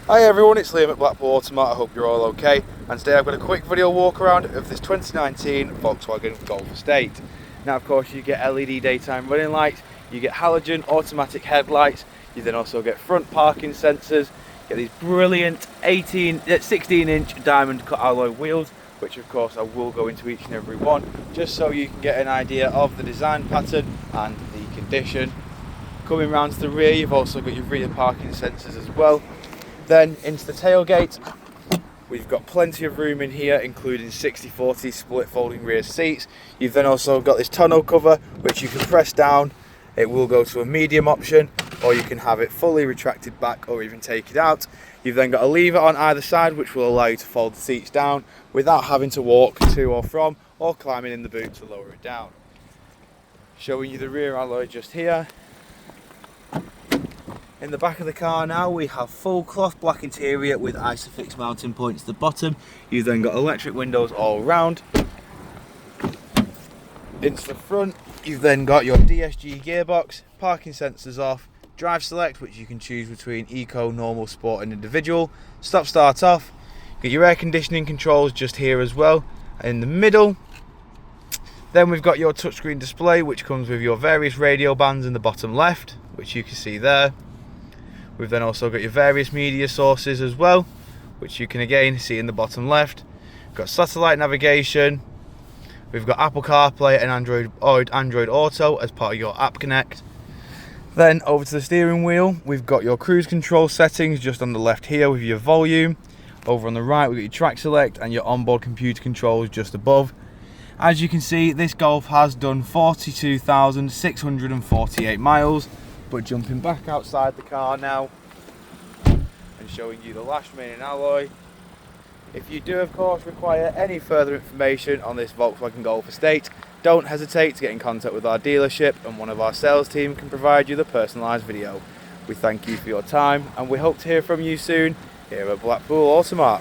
Hi everyone, it's Liam at Blackpool Automart. I hope you're all okay. And today I've got a quick video walk around of this 2019 Volkswagen Golf Estate. Now of course you get LED daytime running lights, you get halogen automatic headlights, you then also get front parking sensors, you get these brilliant 16-inch diamond cut alloy wheels, which of course I will go into each and every one, just so you can get an idea of the design pattern and the condition. Coming round to the rear, you've also got your rear parking sensors as well. Then into the tailgate, we've got plenty of room in here, including 60/40 split folding rear seats. You've then also got this tonneau cover, which you can press down. It will go to a medium option, or you can have it fully retracted back or even take it out. You've then got a lever on either side, which will allow you to fold the seats down without having to walk to or from, or climbing in the boot to lower it down. Showing you the rear alloy just here. In the back of the car now, we have full cloth black interior with Isofix mounting points at the bottom. You've then got electric windows all round. Into the front, you've then got your DSG gearbox, parking sensors off, drive select, which you can choose between eco, normal, sport and individual. Stop start off. Get your air conditioning controls just here as well, in the middle. Then we've got your touchscreen display, which comes with your various radio bands in the bottom left, which you can see there. We've then also got your various media sources as well, which you can again see in the bottom left. We've got satellite navigation. We've got Apple CarPlay and Android Auto as part of your App Connect. Then over to the steering wheel, we've got your cruise control settings just on the left here with your volume. Over on the right, we've got your track select and your onboard computer controls just above. As you can see, this Golf has done 42,648 miles. But jumping back outside the car now and showing you the lash main and alloy. If you do of course require any further information on this Volkswagen Golf Estate, don't hesitate to get in contact with our dealership and one of our sales team can provide you the personalised video. We thank you for your time and we hope to hear from you soon here at Blackpool Automart.